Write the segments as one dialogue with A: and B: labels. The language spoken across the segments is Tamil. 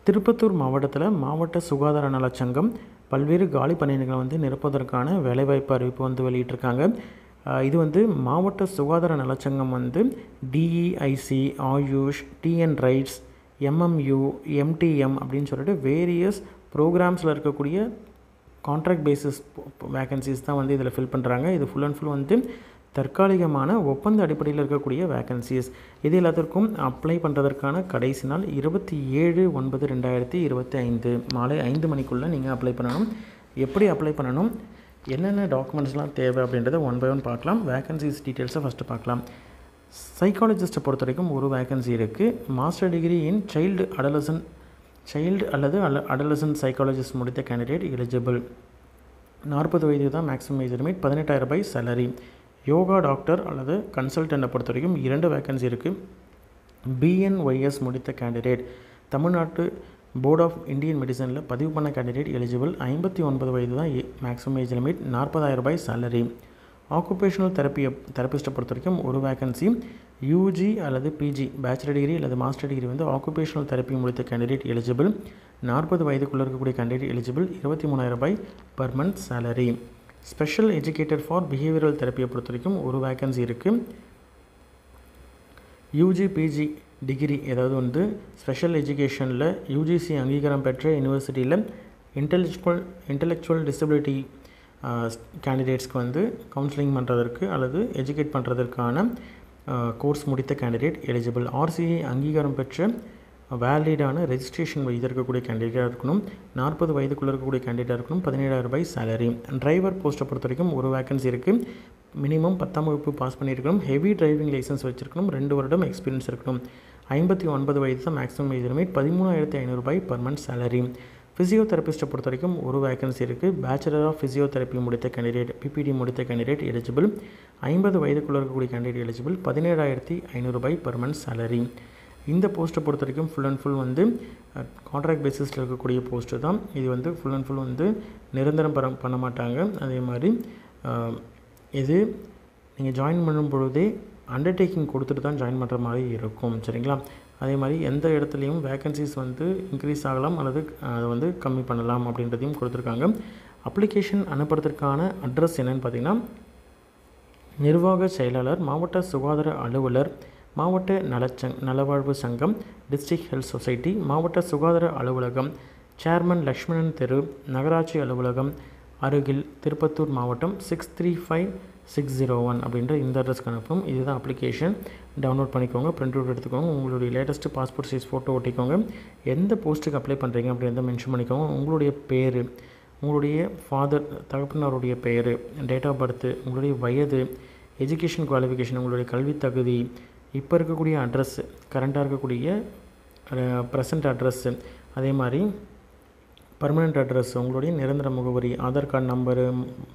A: திருப்பத்தூர் மாவட்டத்தில் மாவட்ட சுகாதார நலச்சங்கம் பல்வேறு காலி பணியிடங்களை வந்து நிரப்புவதற்கான வேலைவாய்ப்பு அறிவிப்பு வந்து வெளியிட்டிருக்காங்க. இது வந்து மாவட்ட சுகாதார நலச்சங்கம் வந்து DEIC, AYUSH, TN rights, MMU, MTM அப்படின்னு சொல்லிட்டு வேரியஸ் ப்ரோக்ராம்ஸில் இருக்கக்கூடிய கான்ட்ராக்ட் பேசிஸ் வேக்கன்சிஸ் தான் வந்து இதில் ஃபில் பண்ணுறாங்க. இது ஃபுல் அண்ட் ஃபுல் வந்து தற்காலிகமான ஒப்பந்த அடிப்படையில் இருக்கக்கூடிய வேக்கன்சிஸ். இது எல்லாத்திற்கும் அப்ளை பண்ணுறதற்கான கடைசி நாள் 27/9/2025 மாலை 5 மணிக்குள்ளே நீங்கள் அப்ளை பண்ணணும். எப்படி அப்ளை பண்ணணும், என்னென்ன டாக்குமெண்ட்ஸ்லாம் தேவை அப்படின்றத ஒன் பை ஒன் பார்க்கலாம். வேக்கன்சிஸ் டீட்டெயில்ஸை ஃபஸ்ட்டு பார்க்கலாம். சைக்காலஜிஸ்ட்டை பொறுத்த வரைக்கும் ஒரு வேக்கன்சி இருக்குது. மாஸ்டர் டிகிரி இன் சைல்டு அல்லது அடலசன்ட் சைக்காலஜிஸ்ட் முடித்த கேண்டிடேட் எலிஜிபிள். 40 வயது தான் மேக்ஸிமம் ஏஜ் லிமிட். 18,000 ரூபாய் சேலரி. யோகா டாக்டர் அல்லது கன்சல்டண்ட்டை பொறுத்த வரைக்கும் 2 வேக்கன்சி இருக்குது. பிஎன்ஒய்எஸ் முடித்த கேண்டிடேட், தமிழ்நாட்டு போர்ட் ஆஃப் இந்தியன் மெடிசனில் பதிவு பண்ண கேண்டிடேட் எலிஜிபிள். 59 வயது தான் மேக்ஸிமம் ஏஜ் லிமிட். 40,000 ரூபாய் சேலரி. ஆக்குபேஷனல் தெரப்பிஸ்ட்டை பொறுத்த வரைக்கும் ஒரு வேக்கன்சி. யூஜி அல்லது பிஜி பேச்சுலர் டிகிரி அல்லது மாஸ்டர் டிகிரி வந்து ஆக்குபேஷனல் தெரப்பி முடித்த கேண்டிடேட் எலிஜிபிள். 40 வயதுக்குள்ளே இருக்கக்கூடிய கேண்டிடேட் எலிஜிபிள். 23,000 ரூபாய் per month salary. Special educator for behavioural தெரப்பியை பொறுத்த வரைக்கும் ஒரு வேக்கன்சி இருக்குது. யூஜி பிஜி டிகிரி, ஏதாவது வந்து ஸ்பெஷல் எஜுகேஷனில் யூஜிசி அங்கீகாரம் பெற்ற யூனிவர்சிட்டியில் இன்டெலெக்சுவல் டிசபிலிட்டி கேண்டிடேட்ஸ்க்கு வந்து கவுன்சிலிங் பண்ணுறதற்கு அல்லது எஜுகேட் பண்ணுறதற்கான கோர்ஸ் முடித்த கேண்டிடேட் எலிஜிபிள். ஆர்சிஐ அங்கீகாரம் பெற்ற வேலிடான ரெஜிஸ்ட்ரேஷன் வயது இருக்கக்கூடிய கேண்டிடேட்டாக இருக்கணும். 40 வயதுக்குள்ளே இருக்கக்கூடிய கேண்டிடேட்டாக இருக்கணும். 17,000 ரூபாய் சேலரி. டிரைவர் போஸ்ட்டை பொறுத்த வரைக்கும் ஒரு வேக்கன்சி இருக்குது. மினிமம் 10ஆம் வகுப்பு பாஸ் பண்ணியிருக்கணும். ஹெவி டிரைவிங் லைசன்ஸ் வச்சுருக்கணும். 2 வருடம் எக்ஸ்பீரியன்ஸ் இருக்கணும். 59 வயது தான் மேக்ஸிமம் ஏஜ் லிமிட். 13,500 ரூபாய் பர் மந்த் சேலரி. ஃபிசியோதெரபிஸ்ட்டை பொறுத்த வரைக்கும் ஒரு வேக்கன்சி இருக்குது. பேச்சுலர் ஆஃப் ஃபிசியோதெரப்பி முடித்த கேண்டிடேட், பிபிடி முடித்த கேண்டிடேட் எலிஜிபிள். 50 வயதுக்குள்ளே இருக்கக்கூடிய கேண்டிடேட் எலிஜிபிள். 17,500 ரூபாய் பர் மந்த் சேலரி. இந்த போஸ்ட்டை பொறுத்த வரைக்கும் ஃபுல் அண்ட் ஃபுல் வந்து கான்ட்ராக்ட் பேசிஸில் இருக்கக்கூடிய போஸ்ட்டு தான். இது வந்து ஃபுல் அண்ட் ஃபுல் வந்து நிரந்தரம் பண்ண மாட்டாங்க. அதே மாதிரி இது நீங்கள் ஜாயின் பண்ணும் பொழுதே அண்டர்டேக்கிங் கொடுத்துட்டு தான் ஜாயின் பண்ணுற மாதிரி இருக்கும். சரிங்களா? அதே மாதிரி எந்த இடத்துலையும் வேக்கன்சிஸ் வந்து இன்க்ரீஸ் ஆகலாம் அல்லது அதை வந்து கம்மி பண்ணலாம் அப்படின்றதையும் கொடுத்துருக்காங்க. அப்ளிகேஷன் அனுப்புறதுக்கான அட்ரஸ் என்னென்னு பார்த்தீங்கன்னா, நிர்வாக செயலாளர், மாவட்ட சுகாதார அலுவலர், மாவட்ட நலவாழ்வு சங்கம், டிஸ்ட்ரிக்ட் ஹெல்த் சொசைட்டி, மாவட்ட சுகாதார அலுவலகம், சேர்மன் லக்ஷ்மணன் தெரு, நகராட்சி அலுவலகம் அருகில், திருப்பத்தூர் மாவட்டம் 635601 அப்படின்ற இந்த அட்ரஸ்க்கு அனுப்பும். இதுதான் அப்ளிகேஷன். டவுன்லோட் பண்ணிக்கோங்க, பிரிண்ட் அவுட் எடுத்துக்கோங்க. உங்களுடைய லேட்டஸ்ட்டு பாஸ்போர்ட் சைஸ் ஃபோட்டோ ஒட்டிக்கோங்க. எந்த போஸ்ட்டுக்கு அப்ளை பண்ணுறீங்க அப்படின்றத மென்ஷன் பண்ணிக்கோங்க. உங்களுடைய பேர், உங்களுடைய தகப்பனாருடைய பெயர், டேட் ஆஃப் பர்த்து, உங்களுடைய வயது, எஜுகேஷன் குவாலிஃபிகேஷன், உங்களுடைய கல்வி தகுதி, இப்போ இருக்கக்கூடிய அட்ரஸ்ஸு, கரண்ட்டாக இருக்கக்கூடிய ப்ரெசண்ட் அட்ரஸ்ஸு, அதே மாதிரி பர்மனெண்ட் அட்ரஸ், உங்களுடைய நிரந்தர முகவரி, Aadhaar card number,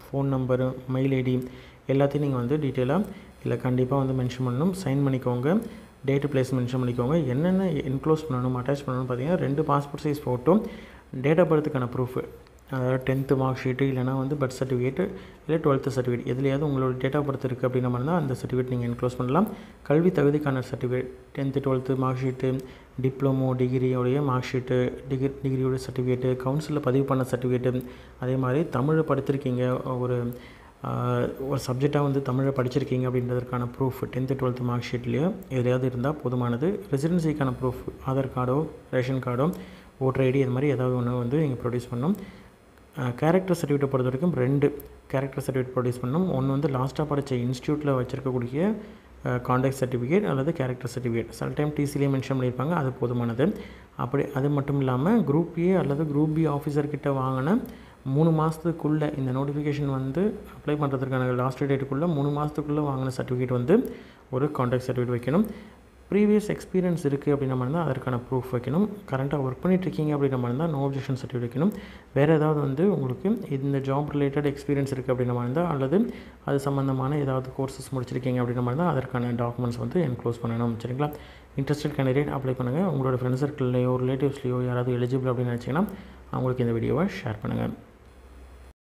A: phone number, mail ID எல்லாத்தையும் நீங்கள் வந்து டீட்டெயிலாக இல்லை கண்டிப்பாக வந்து மென்ஷன் பண்ணணும். சைன் பண்ணிக்கோங்க. டேட்டு பிளேஸ் மென்ஷன் பண்ணிக்கோங்க. என்னென்ன என்க்ளோஸ் பண்ணணும், அட்டாச் பண்ணணும்னு பார்த்தீங்கன்னா 2 passport size photo, date of பர்த்துக்கான ப்ரூஃபு, அதாவது 10th மார்க் ஷீட்டு, இல்லைனா வந்து பர்த் சர்டிஃபிகேட்டு, இல்லை 12th சர்டிஃபிகேட், எதுலையாவது உங்களோட டேட் ஆஃப் பர்த் இருக்குது அப்படின்ற மாதிரி தான் அந்த சர்டிஃபிகேட் நீங்கள் என்க்ளோஸ் பண்ணலாம். கல்வி தகுதிக்கான certificate, 10th 12th mark sheet, diploma டிகிரியோடைய மார்க் ஷீட்டு, டிகிரியோடைய சர்டிஃபிகேட்டு, கவுன்சிலில் பதிவு பண்ண சர்டிஃபிகேட்டு, அதே மாதிரி தமிழை படித்திருக்கீங்க, ஒரு சப்ஜெக்டாக வந்து தமிழை படிச்சிருக்கீங்க அப்படின்றதுக்கான ப்ரூஃப் 10th 12th மார்க் ஷீட்லேயோ எதையாவது இருந்தால் போதுமானது. ரெசிடென்சிக்கான ப்ரூஃப், ஆதார் கார்டோ, ரேஷன் கார்டோ, ஓட்டர் ஐடி, இது மாதிரி ஏதாவது ஒன்று வந்து நீங்கள் ப்ரொடியூஸ் பண்ணணும். கேரக்டர் சர்டிஃபிகேட்டை பொறுத்த வரைக்கும் 2 கேரக்டர் சர்டிஃபிகேட் ப்ரொடியூஸ் பண்ணணும். ஒன்று வந்து லாஸ்ட்டாக படித்த இன்ஸ்டியூட்டில் வச்சுருக்கக்கூடிய கான்டாக்ட் சர்டிஃபிகேட் அல்லது கேரக்டர் சர்டிஃபிகேட், சில டைம் டிசிலேயே மென்ஷன் பண்ணியிருப்பாங்க, அது போதுமானது. அது மட்டும் இல்லாமல் குரூப் ஏ அல்லது குரூப் பி ஆஃபீஸர்கிட்ட வாங்கின 3 மாதத்துக்குள்ளே, இந்த நோட்டிஃபிகேஷன் வந்து அப்ளை பண்ணுறதுக்கான லாஸ்ட் டேட்டுக்குள்ளே 3 மாதத்துக்குள்ளே வாங்கின சர்டிஃபிகேட் வந்து ஒரு கான்டாக்ட் சர்டிஃபிகேட் வைக்கணும். ப்ரீவியஸ் எக்ஸ்பீரியன்ஸ் இருக்குது அப்படின்ற மாதிரி தான் அதற்கான ப்ரூஃப் வைக்கணும். கரண்ட்டாக ஒர்க் பண்ணிட்டுருக்கீங்க அப்படின்ற மாதிரி தான் நோ அப்ஜெக்ஷன் சர்டிஃபிகேட் வைக்கணும். வேறு ஏதாவது வந்து உங்களுக்கு இந்த ஜாப் ரிலேட்டட் எக்ஸ்பீரியன்ஸ் இருக்குது அப்படின்ற மாதிரி இருந்தால், அல்லது அது சம்மந்தமான ஏதாவது கோர்சஸ் முடிச்சிருக்கீங்க அப்படின்ற மாதிரி தான் அதற்கான டாக்குமெண்ட்ஸ் வந்து என்க்ளோஸ் பண்ணணும். சரிங்களா? இன்ட்ரெஸ்டட் கேண்டிடேட் அப்ளை பண்ணுங்கள். உங்களோட ஃப்ரெண்ட்ஸ் சர்க்கிள்லையோ ரிலேட்டிவ்ஸ்லையோ யாராவது எலிஜிபிள் அப்படின்னு நினச்சிங்கன்னா அவங்களுக்கு இந்த வீடியோவை ஷேர் பண்ணுங்கள்.